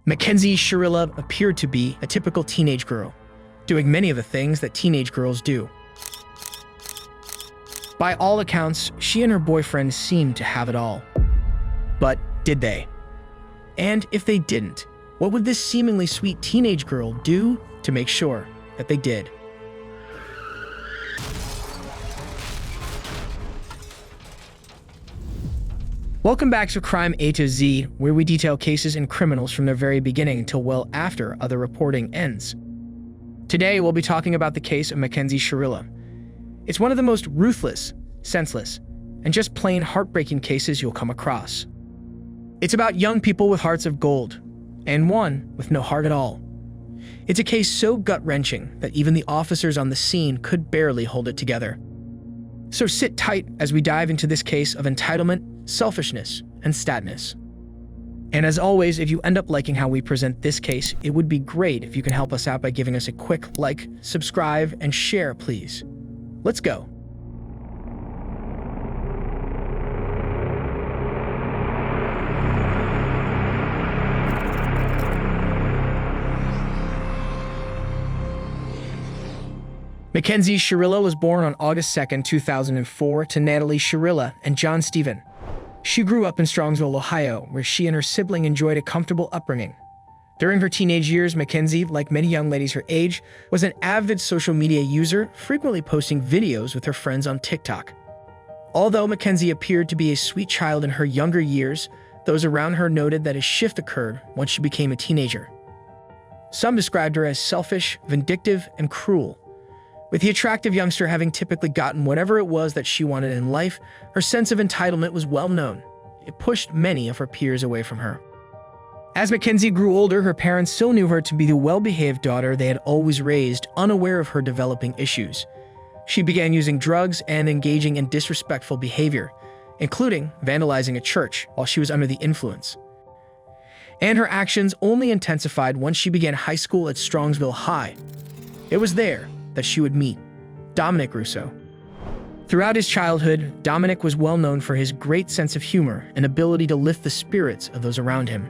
Mackenzie Shirilla appeared to be a typical teenage girl, doing many of the things that teenage girls do. By all accounts, she and her boyfriend seemed to have it all. But did they? And if they didn't, what would this seemingly sweet teenage girl do to make sure that they did? Welcome back to Crime A to Z, where we detail cases and criminals from their very beginning until well after other reporting ends. Today, we'll be talking about the case of Mackenzie Shirilla. It's one of the most ruthless, senseless, and just plain heartbreaking cases you'll come across. It's about young people with hearts of gold, and one with no heart at all. It's a case so gut-wrenching that even the officers on the scene could barely hold it together. So sit tight as we dive into this case of entitlement, selfishness, and statness. And as always, if you end up liking how we present this case, it would be great if you can help us out by giving us a quick like, subscribe, and share, please. Let's go. Mackenzie Shirilla was born on August 2, 2004 to Natalie Shirilla and John Stephen. She grew up in Strongsville, Ohio, where she and her sibling enjoyed a comfortable upbringing. During her teenage years, Mackenzie, like many young ladies her age, was an avid social media user, frequently posting videos with her friends on TikTok. Although Mackenzie appeared to be a sweet child in her younger years, those around her noted that a shift occurred once she became a teenager. Some described her as selfish, vindictive, and cruel. With the attractive youngster having typically gotten whatever it was that she wanted in life, her sense of entitlement was well known. It pushed many of her peers away from her. As Mackenzie grew older, her parents still knew her to be the well-behaved daughter they had always raised, unaware of her developing issues. She began using drugs and engaging in disrespectful behavior, including vandalizing a church while she was under the influence. And her actions only intensified once she began high school at Strongsville High. It was there that she would meet Dominic Russo. Throughout his childhood, Dominic was well known for his great sense of humor and ability to lift the spirits of those around him.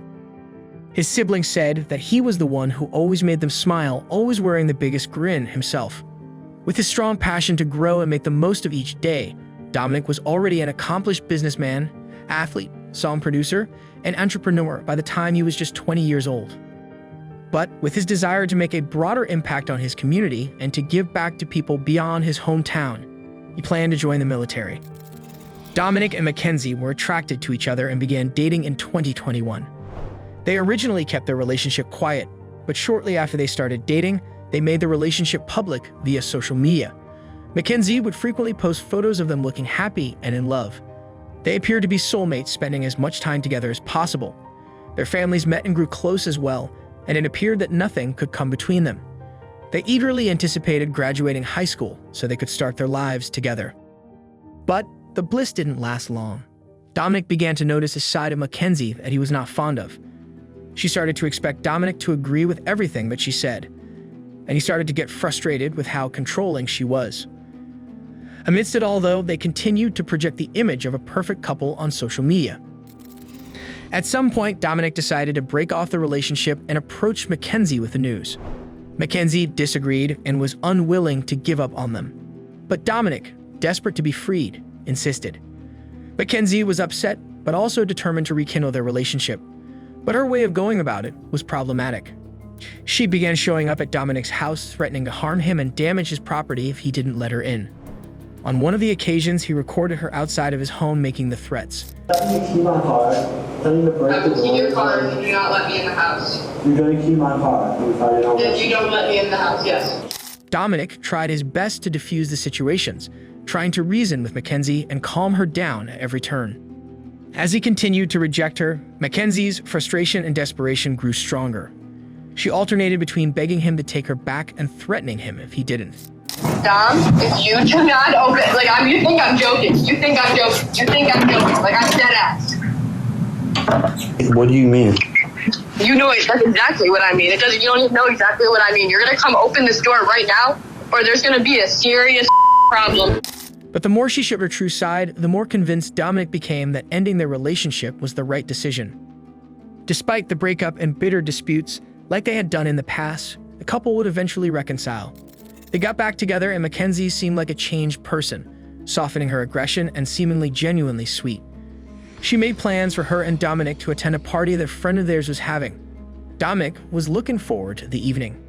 His siblings said that he was the one who always made them smile, always wearing the biggest grin himself. With his strong passion to grow and make the most of each day, Dominic was already an accomplished businessman, athlete, song producer, and entrepreneur by the time he was just 20 years old. But with his desire to make a broader impact on his community and to give back to people beyond his hometown, he planned to join the military. Dominic and Mackenzie were attracted to each other and began dating in 2021. They originally kept their relationship quiet, but shortly after they started dating, they made the relationship public via social media. Mackenzie would frequently post photos of them looking happy and in love. They appeared to be soulmates, spending as much time together as possible. Their families met and grew close as well, and it appeared that nothing could come between them. They eagerly anticipated graduating high school so they could start their lives together. But the bliss didn't last long. Dominic began to notice a side of Mackenzie that he was not fond of. She started to expect Dominic to agree with everything that she said, and he started to get frustrated with how controlling she was. Amidst it all, though, they continued to project the image of a perfect couple on social media. At some point, Dominic decided to break off the relationship and approached Mackenzie with the news. Mackenzie disagreed and was unwilling to give up on them. But Dominic, desperate to be freed, insisted. Mackenzie was upset, but also determined to rekindle their relationship. But her way of going about it was problematic. She began showing up at Dominic's house, threatening to harm him and damage his property if he didn't let her in. On one of the occasions, he recorded her outside of his home making the threats. Threatening to key my car, threatening to break the door. I will key your car if you do not let me in the house. You're going to key my car If you don't let me in the house, yes. Dominic tried his best to defuse the situations, trying to reason with Mackenzie and calm her down at every turn. As he continued to reject her, Mackenzie's frustration and desperation grew stronger. She alternated between begging him to take her back and threatening him if he didn't. Dom, if you do not open, you think I'm joking. You think I'm joking. Like, I'm dead ass. What do you mean? You know it. That's exactly what I mean. You don't even know exactly what I mean. You're gonna come open this door right now, or there's gonna be a serious problem. But the more she showed her true side, the more convinced Dominic became that ending their relationship was the right decision. Despite the breakup and bitter disputes, like they had done in the past, the couple would eventually reconcile. They got back together and Mackenzie seemed like a changed person, softening her aggression and seemingly genuinely sweet. She made plans for her and Dominic to attend a party that a friend of theirs was having. Dominic was looking forward to the evening.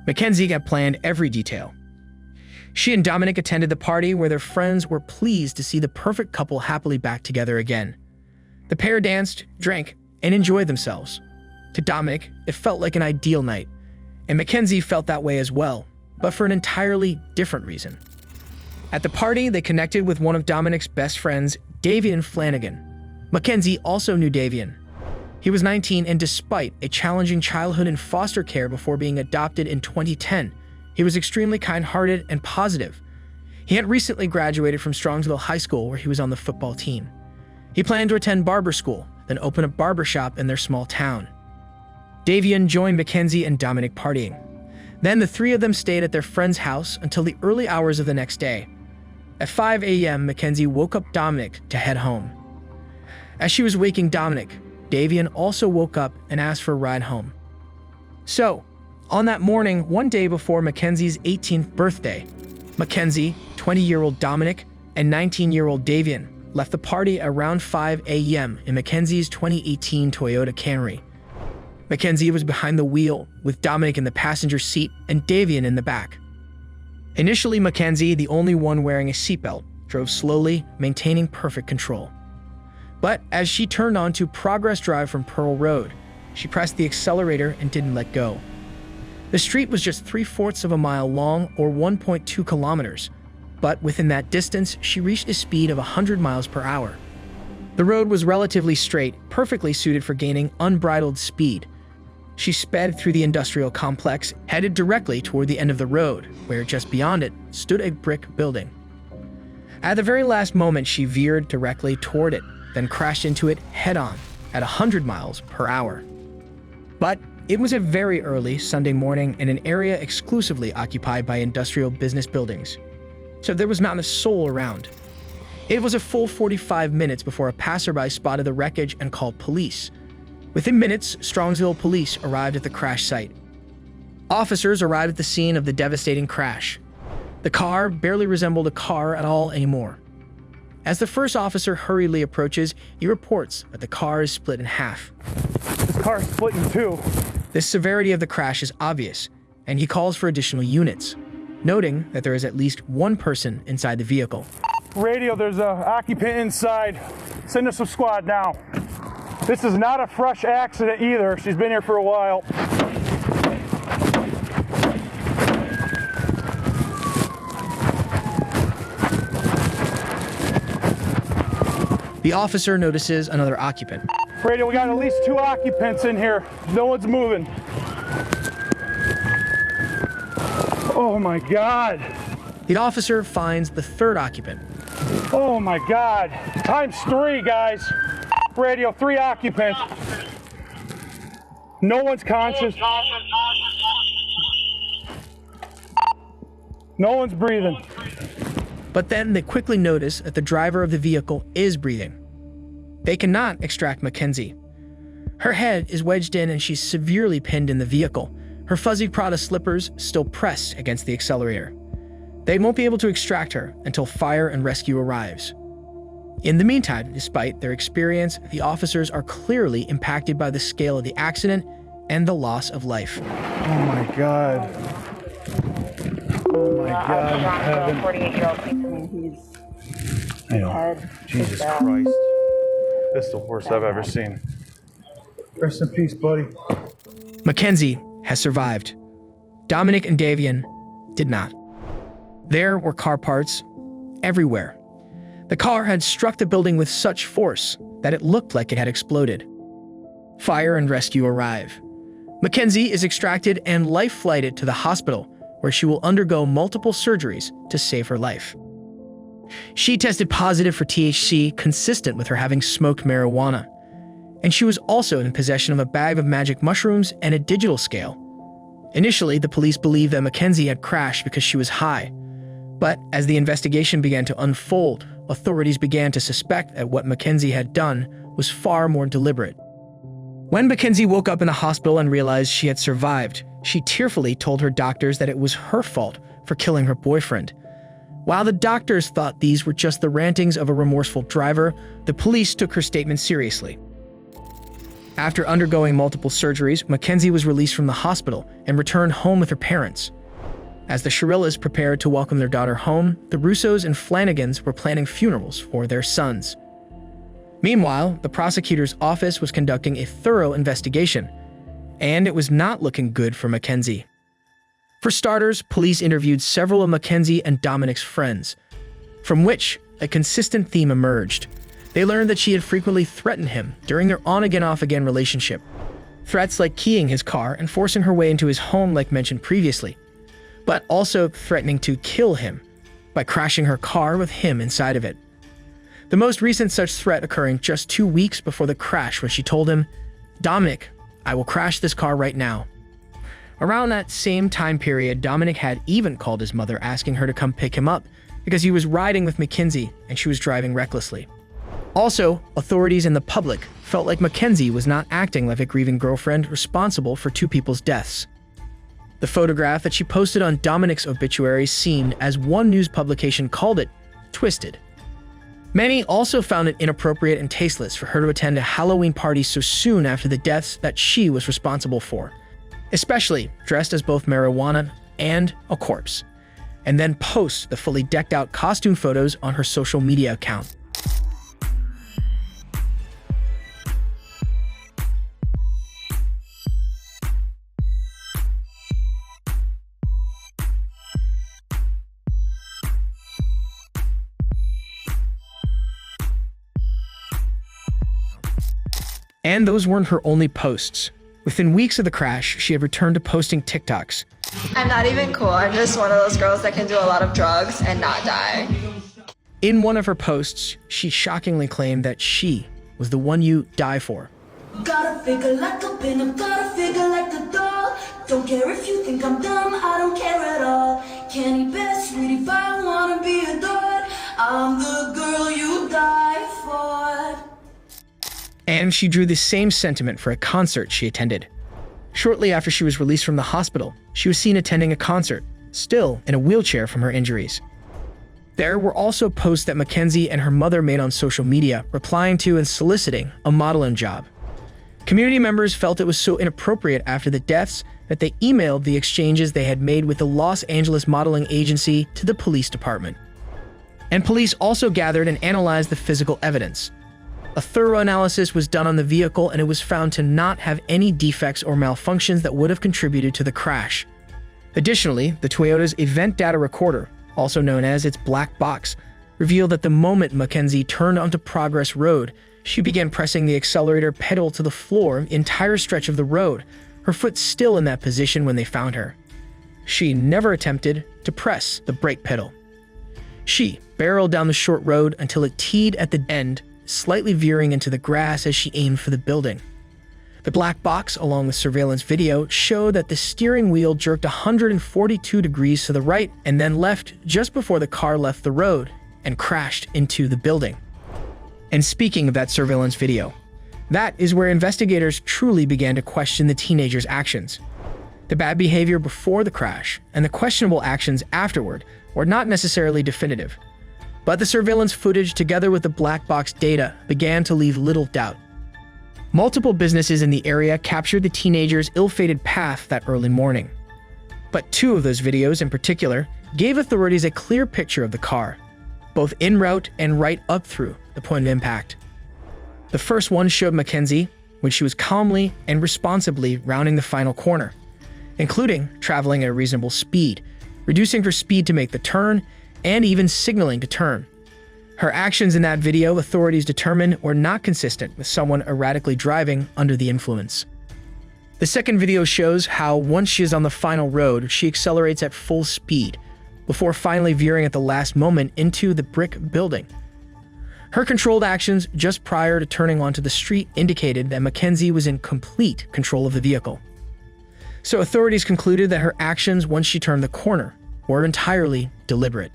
Mackenzie had planned every detail. She and Dominic attended the party where their friends were pleased to see the perfect couple happily back together again. The pair danced, drank, and enjoyed themselves. To Dominic, it felt like an ideal night, and Mackenzie felt that way as well, but for an entirely different reason. At the party, they connected with one of Dominic's best friends, Tеен Flanagan. Mackenzie also knew Tееn. He was 19, and despite a challenging childhood in foster care before being adopted in 2010, he was extremely kind-hearted and positive. He had recently graduated from Strongsville High School, where he was on the football team. He planned to attend barber school, then open a barber shop in their small town. Tеен joined Mackenzie and Dominic partying. Then the three of them stayed at their friend's house until the early hours of the next day. At 5 a.m., Mackenzie woke up Dominic to head home. As she was waking Dominic, Tеен also woke up and asked for a ride home. So, on that morning, one day before Mackenzie's 18th birthday, Mackenzie, 20-year-old Dominic, and 19-year-old Tеен left the party around 5 a.m. in Mackenzie's 2018 Toyota Camry. Mackenzie was behind the wheel, with Dominic in the passenger seat and Tеен in the back. Initially, Mackenzie, the only one wearing a seatbelt, drove slowly, maintaining perfect control. But as she turned onto Progress Drive from Pearl Road, she pressed the accelerator and didn't let go. The street was just 3/4 of a mile long, or 1.2 kilometers, but within that distance, she reached a speed of 100 miles per hour. The road was relatively straight, perfectly suited for gaining unbridled speed. She sped through the industrial complex, headed directly toward the end of the road, where just beyond it stood a brick building. At the very last moment, she veered directly toward it, then crashed into it head-on at 100 miles per hour. But it was a very early Sunday morning in an area exclusively occupied by industrial business buildings, so there was not a soul around. It was a full 45 minutes before a passerby spotted the wreckage and called police. Within minutes, Strongsville police arrived at the crash site. Officers arrived at the scene of the devastating crash. The car barely resembled a car at all anymore. As the first officer hurriedly approaches, he reports that the car is split in half. This car is split in two. The severity of the crash is obvious, and he calls for additional units, noting that there is at least one person inside the vehicle. Radio, there's an occupant inside. Send us a squad now. This is not a fresh accident either. She's been here for a while. The officer notices another occupant. Radio, we got at least 2 occupants in here. No one's moving. Oh my God. The officer finds the third occupant. Oh my God. ×3, guys. Radio, 3 occupants. No one's conscious. No one's breathing. But then they quickly notice that the driver of the vehicle is breathing. They cannot extract Mackenzie. Her head is wedged in and she's severely pinned in the vehicle, her fuzzy Prada slippers still pressed against the accelerator. They won't be able to extract her until fire and rescue arrives. In the meantime, despite their experience, the officers are clearly impacted by the scale of the accident and the loss of life. Oh my God. Oh my God, heaven. 48-year-old, I know. Jesus Christ. This is the worst I've ever seen. Rest in peace, buddy. Mackenzie has survived. Dominic and Tеен did not. There were car parts everywhere. The car had struck the building with such force that it looked like it had exploded. Fire and rescue arrive. Mackenzie is extracted and life-flighted to the hospital, where she will undergo multiple surgeries to save her life. She tested positive for THC, consistent with her having smoked marijuana, and she was also in possession of a bag of magic mushrooms and a digital scale. Initially, the police believed that Mackenzie had crashed because she was high, But as the investigation began to unfold, authorities began to suspect that what Mackenzie had done was far more deliberate. When Mackenzie woke up in the hospital and realized she had survived, she tearfully told her doctors that it was her fault for killing her boyfriend. While the doctors thought these were just the rantings of a remorseful driver, the police took her statement seriously. After undergoing multiple surgeries, Mackenzie was released from the hospital and returned home with her parents. As the Shirillas prepared to welcome their daughter home, the Russos and Flanagans were planning funerals for their sons. Meanwhile, the prosecutor's office was conducting a thorough investigation, and it was not looking good for Mackenzie. For starters, police interviewed several of Mackenzie and Dominic's friends, from which a consistent theme emerged. They learned that she had frequently threatened him during their on-again, off-again relationship. Threats like keying his car and forcing her way into his home like mentioned previously, but also threatening to kill him by crashing her car with him inside of it. The most recent such threat occurring just 2 weeks before the crash when she told him, "Dominic, I will crash this car right now." Around that same time period, Dominic had even called his mother asking her to come pick him up because he was riding with Mackenzie and she was driving recklessly. Also, authorities and the public felt like Mackenzie was not acting like a grieving girlfriend responsible for 2 people's deaths. The photograph that she posted on Dominic's obituary seemed, as one news publication called it, twisted. Many also found it inappropriate and tasteless for her to attend a Halloween party so soon after the deaths that she was responsible for, especially dressed as both marijuana and a corpse, and then post the fully decked out costume photos on her social media account. And those weren't her only posts. Within weeks of the crash, she had returned to posting TikToks. I'm not even cool. I'm just one of those girls that can do a lot of drugs and not die. In one of her posts, she shockingly claimed that she was the one you die for. Gotta figure like a pin, I'm gotta figure like a doll. Don't care if you think I'm dumb, I don't care at all. Can't best, sweetie, if I wanna be adored. I'm the girl you die for. And she drew the same sentiment for a concert she attended. Shortly after she was released from the hospital, she was seen attending a concert, still in a wheelchair from her injuries. There were also posts that Mackenzie and her mother made on social media, replying to and soliciting a modeling job. Community members felt it was so inappropriate after the deaths that they emailed the exchanges they had made with the Los Angeles modeling agency to the police department. And police also gathered and analyzed the physical evidence. A thorough analysis was done on the vehicle and it was found to not have any defects or malfunctions that would have contributed to the crash. Additionally, the Toyota's event data recorder, also known as its black box, revealed that the moment Mackenzie turned onto Progress Road, she began pressing the accelerator pedal to the floor the entire stretch of the road, her foot still in that position when they found her. She never attempted to press the brake pedal. She barreled down the short road until it teed at the end, slightly veering into the grass as she aimed for the building. The black box, along with surveillance video, showed that the steering wheel jerked 142 degrees to the right and then left just before the car left the road and crashed into the building. And speaking of that surveillance video, that is where investigators truly began to question the teenager's actions. The bad behavior before the crash and the questionable actions afterward were not necessarily definitive. But the surveillance footage, together with the black box data, began to leave little doubt. Multiple businesses in the area captured the teenager's ill-fated path that early morning. But 2 of those videos in particular gave authorities a clear picture of the car, both en route and right up through the point of impact. The first one showed Mackenzie when she was calmly and responsibly rounding the final corner, including traveling at a reasonable speed, reducing her speed to make the turn, and even signaling to turn. Her actions in that video, authorities determined, were not consistent with someone erratically driving under the influence. The second video shows how once she is on the final road, she accelerates at full speed, before finally veering at the last moment into the brick building. Her controlled actions just prior to turning onto the street indicated that Mackenzie was in complete control of the vehicle. So authorities concluded that her actions once she turned the corner were entirely deliberate.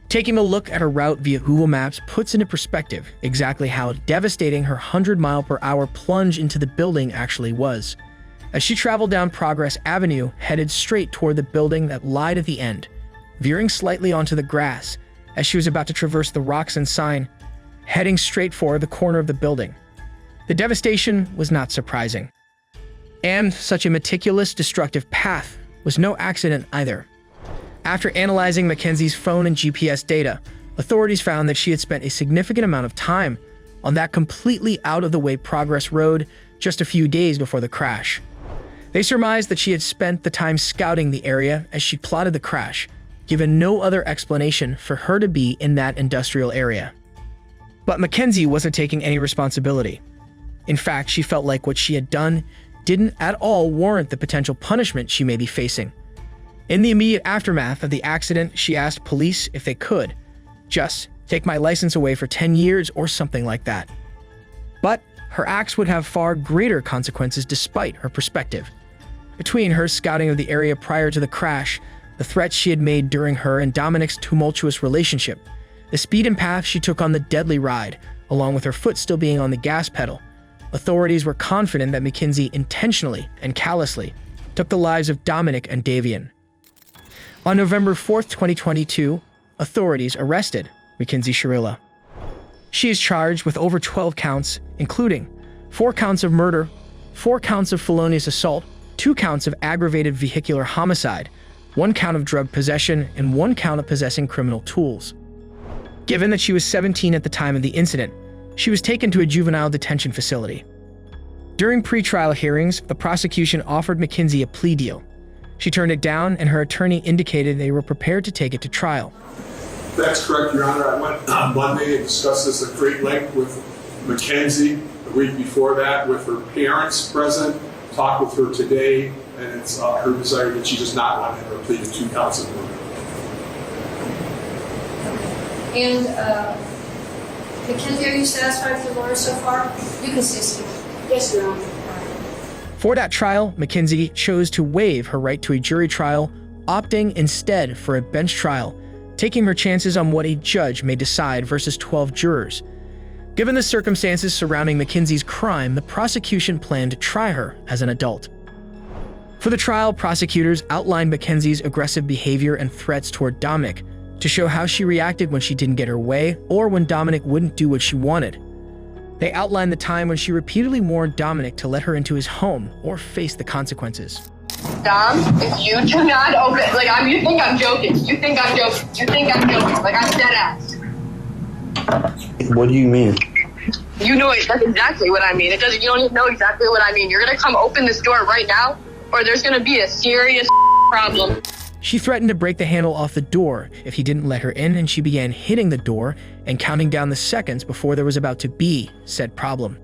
Taking a look at her route via Google Maps puts into perspective exactly how devastating her 100-mile-per-hour plunge into the building actually was. As she traveled down Progress Avenue, headed straight toward the building that lied at the end, veering slightly onto the grass as she was about to traverse the rocks and sign, heading straight for the corner of the building. The devastation was not surprising. And such a meticulous, destructive path was no accident either. After analyzing Mackenzie's phone and GPS data, authorities found that she had spent a significant amount of time on that completely out-of-the-way Progress Road just a few days before the crash. They surmised that she had spent the time scouting the area as she plotted the crash, given no other explanation for her to be in that industrial area. But Mackenzie wasn't taking any responsibility. In fact, she felt like what she had done didn't at all warrant the potential punishment she may be facing. In the immediate aftermath of the accident, she asked police if they could just take my license away for 10 years or something like that. But her acts would have far greater consequences despite her perspective. Between her scouting of the area prior to the crash, the threats she had made during her and Dominic's tumultuous relationship, the speed and path she took on the deadly ride, along with her foot still being on the gas pedal, authorities were confident that Mackenzie intentionally and callously took the lives of Dominic and Tеен. On November 4th, 2022, authorities arrested Mackenzie Shirilla. She is charged with over 12 counts, including 4 counts of murder, 4 counts of felonious assault, 2 counts of aggravated vehicular homicide, 1 count of drug possession, and 1 count of possessing criminal tools. Given that she was 17 at the time of the incident, she was taken to a juvenile detention facility. During pre-trial hearings, the prosecution offered Mackenzie a plea deal. She turned it down, and her attorney indicated they were prepared to take it to trial. That's correct, Your Honor. I went on Monday and discussed this at great length with Mackenzie. The week before that, with her parents present, talked with her today, and it's her desire that she does not want to plead to 2 counts of murder. And Mackenzie, are you satisfied with your lawyer so far? You can say so. Yes, Your Honor. For that trial, Mackenzie chose to waive her right to a jury trial, opting instead for a bench trial, taking her chances on what a judge may decide versus 12 jurors. Given the circumstances surrounding Mackenzie's crime, the prosecution planned to try her as an adult. For the trial, prosecutors outlined Mackenzie's aggressive behavior and threats toward Dominic to show how she reacted when she didn't get her way or when Dominic wouldn't do what she wanted. They outlined the time when she repeatedly warned Dominic to let her into his home or face the consequences. Dom, if you do not open, you think I'm joking. You think I'm joking. Like, I'm dead ass. What do you mean? You know it. That's exactly what I mean. You don't even know exactly what I mean. You're gonna come open this door right now, or there's gonna be a serious problem. She threatened to break the handle off the door if he didn't let her in, and she began hitting the door and counting down the seconds before there was about to be said problem.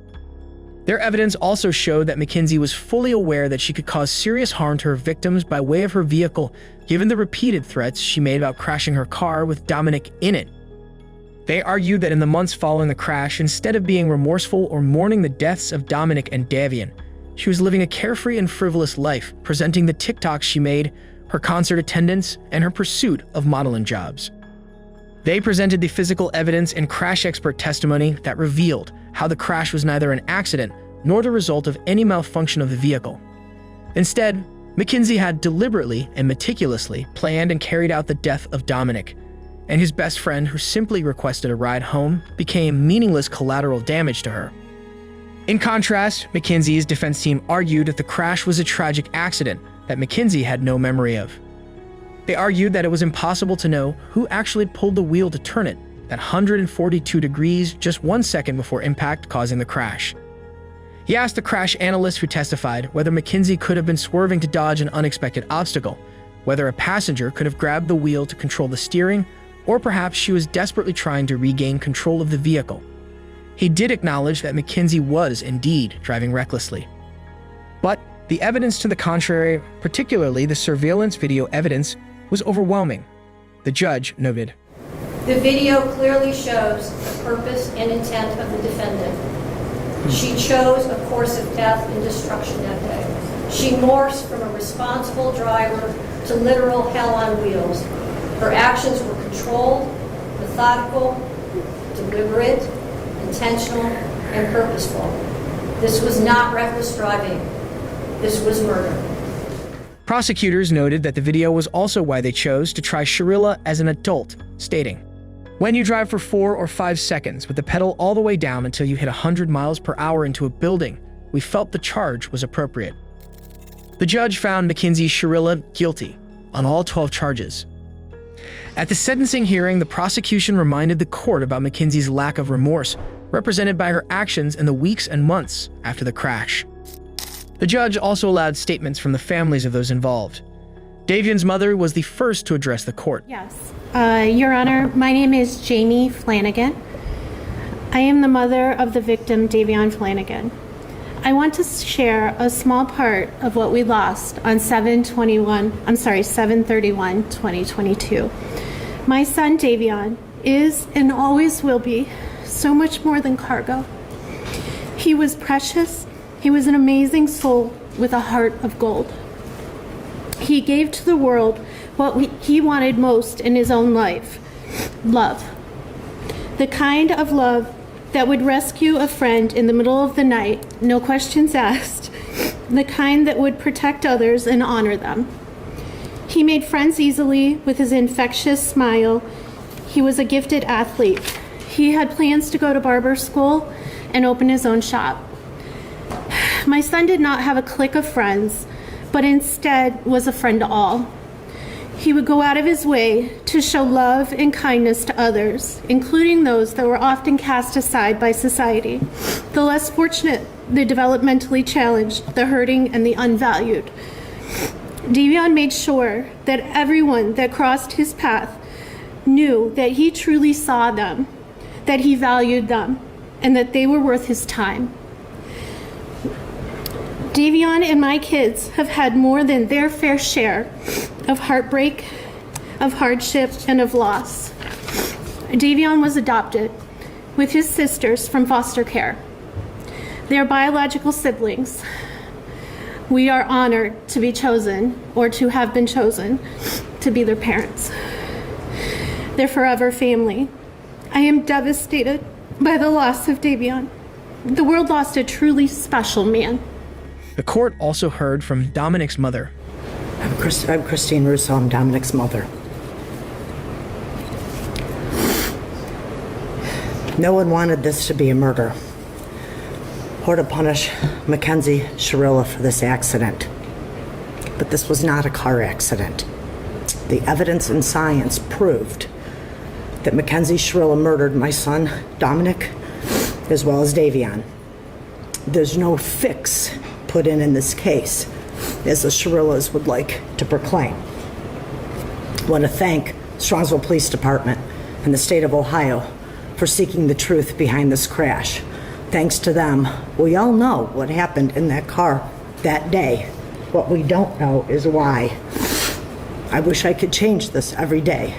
Their evidence also showed that Mackenzie was fully aware that she could cause serious harm to her victims by way of her vehicle, given the repeated threats she made about crashing her car with Dominic in it. They argued that in the months following the crash, instead of being remorseful or mourning the deaths of Dominic and Tеен, she was living a carefree and frivolous life, presenting the TikToks she made, her concert attendance, and her pursuit of modeling jobs. They presented the physical evidence and crash expert testimony that revealed how the crash was neither an accident nor the result of any malfunction of the vehicle. Instead, Mackenzie had deliberately and meticulously planned and carried out the death of Dominic, and his best friend, who simply requested a ride home, became meaningless collateral damage to her. In contrast, Mackenzie's defense team argued that the crash was a tragic accident that Mackenzie had no memory of. They argued that it was impossible to know who actually pulled the wheel to turn it at 142 degrees just 1 second before impact, causing the crash. He asked the crash analyst who testified whether Mackenzie could have been swerving to dodge an unexpected obstacle, whether a passenger could have grabbed the wheel to control the steering, or perhaps she was desperately trying to regain control of the vehicle. He did acknowledge that Mackenzie was indeed driving recklessly. But the evidence to the contrary, particularly the surveillance video evidence, was overwhelming. The judge noted, The video clearly shows the purpose and intent of the defendant. She chose a course of death and destruction that day. She morphs from a responsible driver to literal hell on wheels. Her actions were controlled, methodical, deliberate, intentional, and purposeful. This was not reckless driving. This was murder. Prosecutors noted that the video was also why they chose to try Shirilla as an adult, stating, "When you drive for 4 or 5 seconds with the pedal all the way down until you hit 100 miles per hour into a building, we felt the charge was appropriate." The judge found Mackenzie Shirilla guilty on all 12 charges. At the sentencing hearing, the prosecution reminded the court about Mackenzie's lack of remorse, represented by her actions in the weeks and months after the crash. The judge also allowed statements from the families of those involved. Davian's mother was the first to address the court. Yes. Your Honor, my name is Jamie Flanagan. I am the mother of the victim, Davian Flanagan. I want to share a small part of what we lost on 7/31/2022. My son, Davian, is and always will be so much more than cargo. He was precious. He was an amazing soul with a heart of gold. He gave to the world what he wanted most in his own life: love. The kind of love that would rescue a friend in the middle of the night, no questions asked. The kind that would protect others and honor them. He made friends easily with his infectious smile. He was a gifted athlete. He had plans to go to barber school and open his own shop. My son did not have a clique of friends, but instead was a friend to all. He would go out of his way to show love and kindness to others, including those that were often cast aside by society, the less fortunate, the developmentally challenged, the hurting, and the unvalued. Davian made sure that everyone that crossed his path knew that he truly saw them, that he valued them, and that they were worth his time. Davian and my kids have had more than their fair share of heartbreak, of hardship, and of loss. Davian was adopted with his sisters from foster care. They are biological siblings. We are honored to be chosen, or to have been chosen, to be their parents. Their forever family. I am devastated by the loss of Davian. The world lost a truly special man. The court also heard from Dominic's mother. I'm Christine Russo. I'm Dominic's mother. No one wanted this to be a murder or to punish Mackenzie Shirilla for this accident. But this was not a car accident. The evidence and science proved that Mackenzie Shirilla murdered my son, Dominic, as well as Davian. There's no fix put in this case, as the Shirillas would like to proclaim. I want to thank Strongsville Police Department and the state of Ohio for seeking the truth behind this crash. Thanks to them, we all know what happened in that car that day. What we don't know is why. I wish I could change this every day.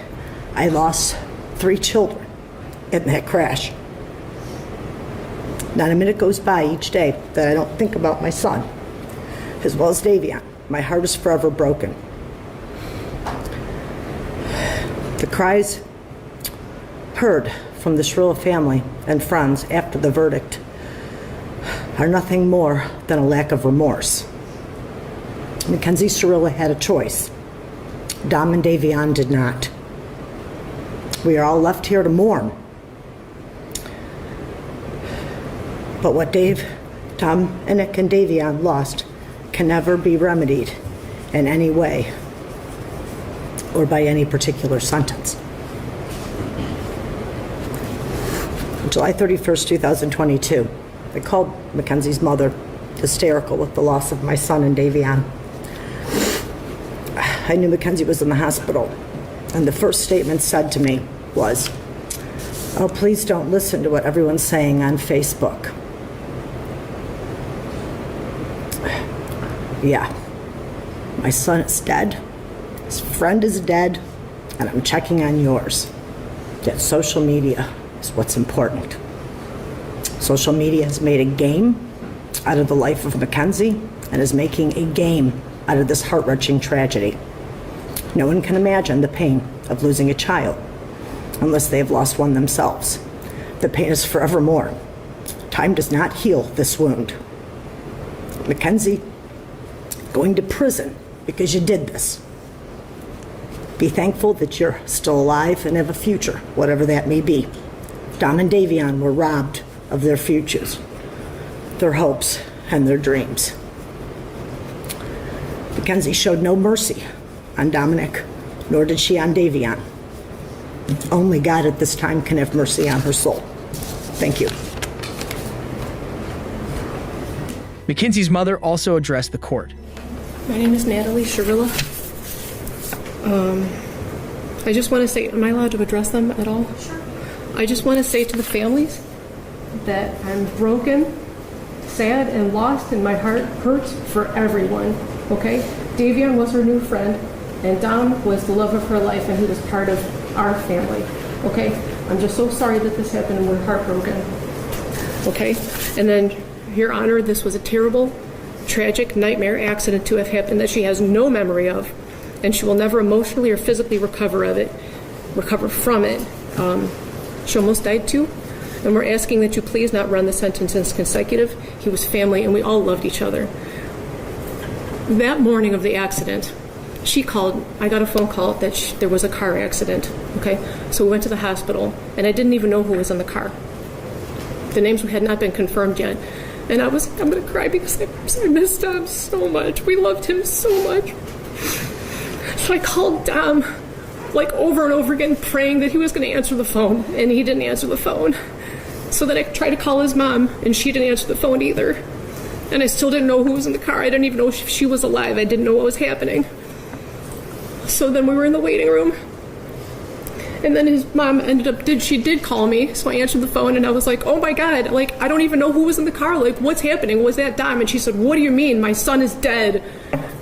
I lost 3 children in that crash. Not a minute goes by each day that I don't think about my son, as well as Davian. My heart is forever broken. The cries heard from the Shirilla family and friends after the verdict are nothing more than a lack of remorse. Mackenzie Shirilla had a choice. Dom and Davian did not. We are all left here to mourn. But what Dominic and Davian lost can never be remedied in any way or by any particular sentence. On July 31st, 2022, I called Mackenzie's mother, hysterical with the loss of my son and Davian. I knew Mackenzie was in the hospital, and the first statement said to me was, "Oh, please don't listen to what everyone's saying on Facebook." Yeah, my son is dead, his friend is dead, and I'm checking on yours. Yet social media is what's important. Social media has made a game out of the life of Mackenzie and is making a game out of this heart-wrenching tragedy. No one can imagine the pain of losing a child. unless they have lost one themselves. The pain is forevermore. Time does not heal this wound. Mackenzie, going to prison because you did this. Be thankful that you're still alive and have a future, whatever that may be. Dom and Davion were robbed of their futures, their hopes, and their dreams. Mackenzie showed no mercy on Dominic, nor did she on Davion. Only God at this time can have mercy on her soul. Thank you. Mackenzie's mother also addressed the court. My name is Mackenzie Shirilla. I just want to say, am I allowed to address them at all? Sure. I just want to say to the families that I'm broken, sad, and lost, and my heart hurts for everyone, okay? Davion was her new friend, and Dom was the love of her life, and he was part of our family, okay? I'm just so sorry that this happened, and we're heartbroken, okay? And then, Your Honor, this was a terrible, tragic nightmare accident to have happened that she has no memory of, and she will never emotionally or physically recover from it. She almost died too, and we're asking that you please not run the sentence as consecutive. He was family, and we all loved each other. That morning of the accident, she called. I got a phone call that there was a car accident. Okay, so we went to the hospital, and I didn't even know who was in the car. The names had not been confirmed yet, and I'm going to cry because I missed Dom so much. We loved him so much. So I called Dom, like over and over again, praying that he was going to answer the phone, and he didn't answer the phone. So then I tried to call his mom, and she didn't answer the phone either. And I still didn't know who was in the car. I didn't even know if she was alive. I didn't know what was happening. So then we were in the waiting room, and then his mom she did call me, so I answered the phone, and I was like, oh my God, like, I don't even know who was in the car, like, what's happening, was that Dom? And she said, what do you mean, my son is dead?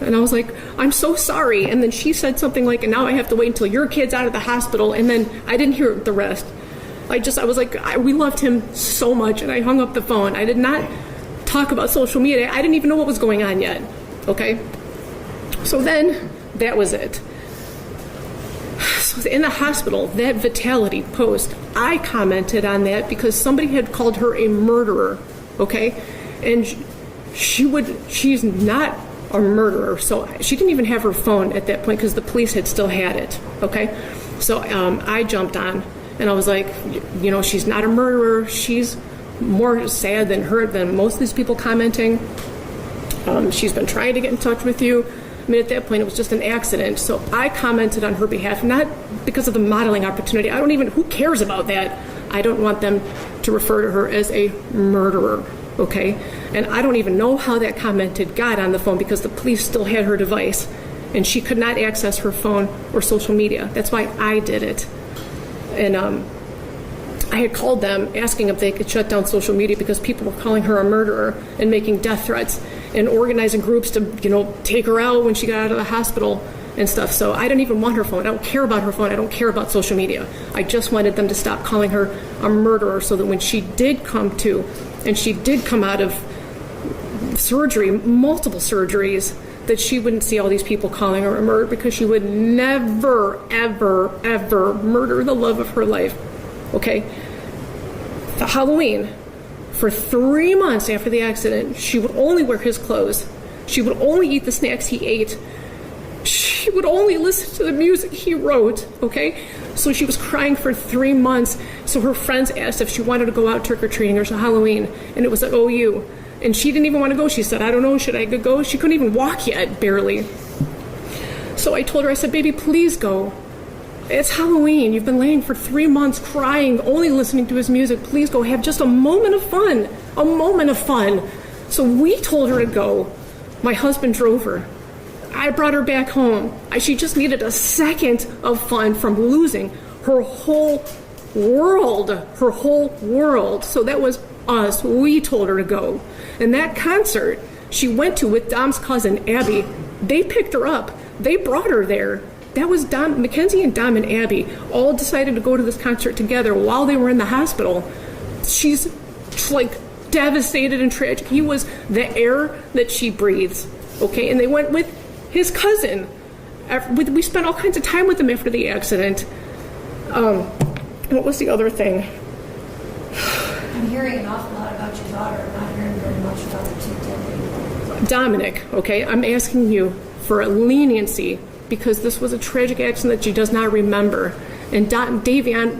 And I was like, I'm so sorry. And then she said something like, and now I have to wait until your kid's out of the hospital, and then I didn't hear the rest. I was like, we loved him so much, and I hung up the phone. I did not talk about social media. I didn't even know what was going on yet, okay? So then, that was it. So in the hospital, that Vitality post, I commented on that because somebody had called her a murderer, okay? And she's not a murderer, so she didn't even have her phone at that point because the police had still had it, okay? So I jumped on, and I was like, you know, she's not a murderer. She's more sad than most of these people commenting. She's been trying to get in touch with you. I mean, at that point, it was just an accident. So I commented on her behalf, not because of the modeling opportunity. Who cares about that? I don't want them to refer to her as a murderer, okay? And I don't even know how that comment had got on the phone because the police still had her device, and she could not access her phone or social media. That's why I did it. And I had called them asking if they could shut down social media because people were calling her a murderer and making death threats and organizing groups to, take her out when she got out of the hospital and stuff. So I didn't even want her phone. I don't care about her phone. I don't care about social media. I just wanted them to stop calling her a murderer so that when she did come to, and she did come out of surgery, multiple surgeries, that she wouldn't see all these people calling her a murderer because she would never, ever, ever murder the love of her life. Okay? For Halloween, for 3 months after the accident, she would only wear his clothes. She would only eat the snacks he ate. She would only listen to the music he wrote, okay? So she was crying for 3 months. So her friends asked if she wanted to go out trick-or-treating or Halloween, and it was at OU. And she didn't even want to go. She said, I don't know, should I go? She couldn't even walk yet, barely. So I told her, I said, baby, please go. It's Halloween. You've been laying for 3 months crying, only listening to his music. Please go. Have just a moment of fun. A moment of fun. So we told her to go. My husband drove her. I brought her back home. She just needed a second of fun from losing her whole world. Her whole world. So that was us. We told her to go. And that concert she went to with Dom's cousin, Abby, they picked her up. They brought her there. That was Dom, Mackenzie and Dom and Abby all decided to go to this concert together while they were in the hospital. She's like devastated and tragic. He was the air that she breathes, okay? And they went with his cousin. We spent all kinds of time with him after the accident. What was the other thing? I'm hearing an awful lot about your daughter. I'm not hearing very much about the two dead people. Dominic, okay, I'm asking you for a leniency because this was a tragic accident that she does not remember. And Davion,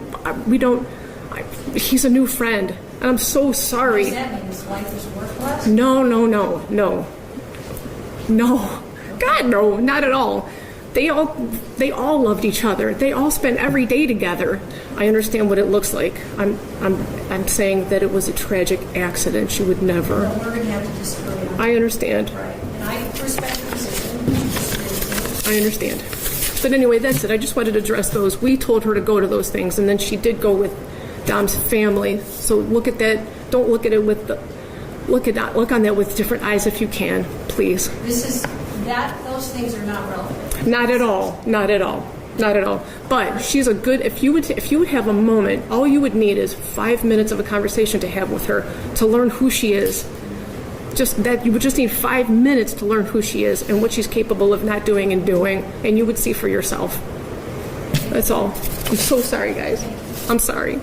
he's a new friend. And I'm so sorry. Does that mean his life is worthless? No. God, no, not at all. They all loved each other. They all spent every day together. I understand what it looks like. I'm saying that it was a tragic accident. She would never. Well, we're going to have to disagree on that. I understand. Right. And I respect your position. I understand. But anyway, that's it. I just wanted to address those. We told her to go to those things, and then she did go with Dom's family. So look at that. Don't look at it with look on that with different eyes if you can, please. Those things are not relevant. Not at all. But she's a good. If you would have a moment, all you would need is 5 minutes of a conversation to have with her to learn who she is. Just that you would just need 5 minutes to learn who she is and what she's capable of not doing and doing, and you would see for yourself. That's all. I'm so sorry, guys. I'm sorry.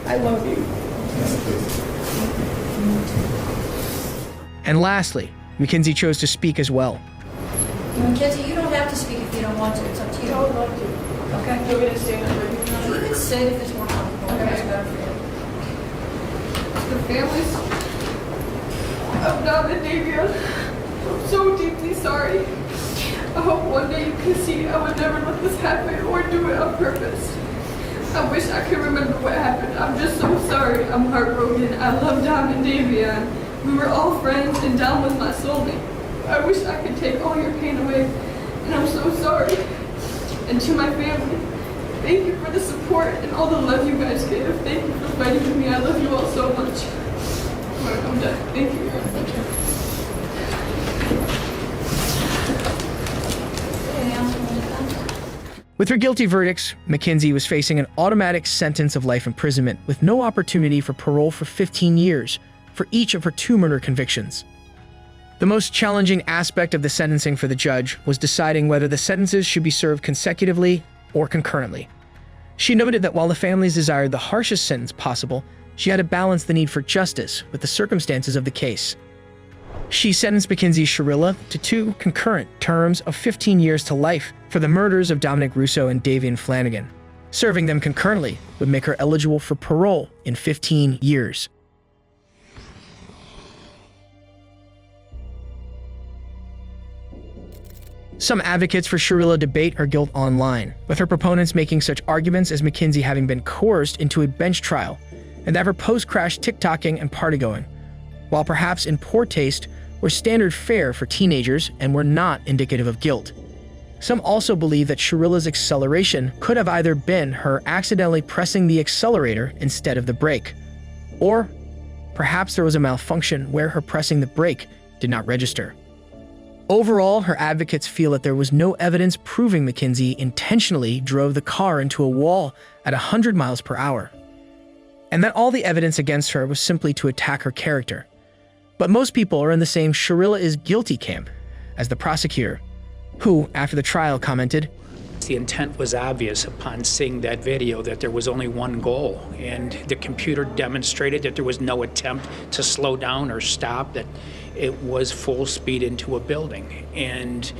I love you. And lastly, Mackenzie chose to speak as well. Mackenzie, you don't have to speak if you don't want to. It's up to you. I would love to. Okay. You're going to stand up right now? You can sit if it's more comfortable. Okay. It's better for you. The families of Dom and Davion, I'm so deeply sorry. I hope one day you can see I would never let this happen or do it on purpose. I wish I could remember what happened. I'm just so sorry. I'm heartbroken. I love Dom and Davion. We were all friends and Dom was my soulmate. I wish I could take all your pain away, and I'm so sorry. And to my family, thank you for the support and all the love you guys give. Thank you for fighting with me. I love you all so much. All right, I'm done. Thank you. With her guilty verdicts, Mackenzie was facing an automatic sentence of life imprisonment with no opportunity for parole for 15 years for each of her 2 murder convictions. The most challenging aspect of the sentencing for the judge was deciding whether the sentences should be served consecutively or concurrently. She noted that while the families desired the harshest sentence possible, she had to balance the need for justice with the circumstances of the case. She sentenced Mackenzie Shirilla to 2 concurrent terms of 15 years to life for the murders of Dominic Russo and Davion Flanagan. Serving them concurrently would make her eligible for parole in 15 years. Some advocates for Shirilla debate her guilt online, with her proponents making such arguments as Mackenzie having been coerced into a bench trial, and that her post-crash TikToking and partygoing, while perhaps in poor taste, were standard fare for teenagers and were not indicative of guilt. Some also believe that Shirilla's acceleration could have either been her accidentally pressing the accelerator instead of the brake, or perhaps there was a malfunction where her pressing the brake did not register. Overall, her advocates feel that there was no evidence proving Mackenzie intentionally drove the car into a wall at 100 miles per hour, and that all the evidence against her was simply to attack her character. But most people are in the same Shirilla is guilty camp as the prosecutor, who, after the trial, commented, "The intent was obvious upon seeing that video that there was only one goal, and the computer demonstrated that there was no attempt to slow down or stop, that it was full speed into a building, and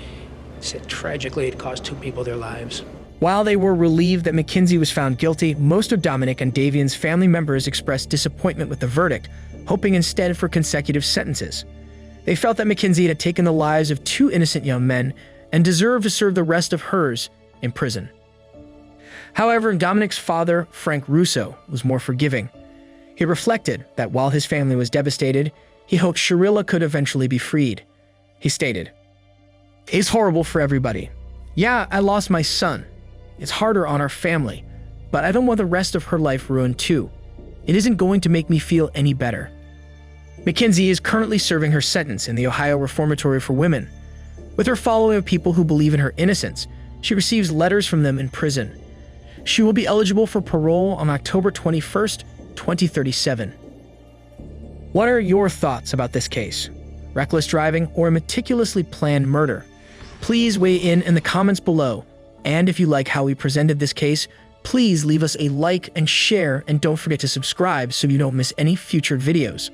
said tragically it cost 2 people their lives." While they were relieved that Mackenzie was found guilty, most of Dominic and Davion's family members expressed disappointment with the verdict, hoping instead for consecutive sentences. They felt that Mackenzie had taken the lives of 2 innocent young men and deserved to serve the rest of hers in prison. However, Dominic's father, Frank Russo, was more forgiving. He reflected that while his family was devastated, he hoped Shirilla could eventually be freed. He stated, "It's horrible for everybody. Yeah, I lost my son. It's harder on our family, but I don't want the rest of her life ruined too. It isn't going to make me feel any better." Mackenzie is currently serving her sentence in the Ohio Reformatory for Women. With her following of people who believe in her innocence, she receives letters from them in prison. She will be eligible for parole on October 21st, 2037. What are your thoughts about this case? Reckless driving or meticulously planned murder? Please weigh in the comments below. And if you like how we presented this case, Please leave us a like and share, and don't forget to subscribe so you don't miss any future videos.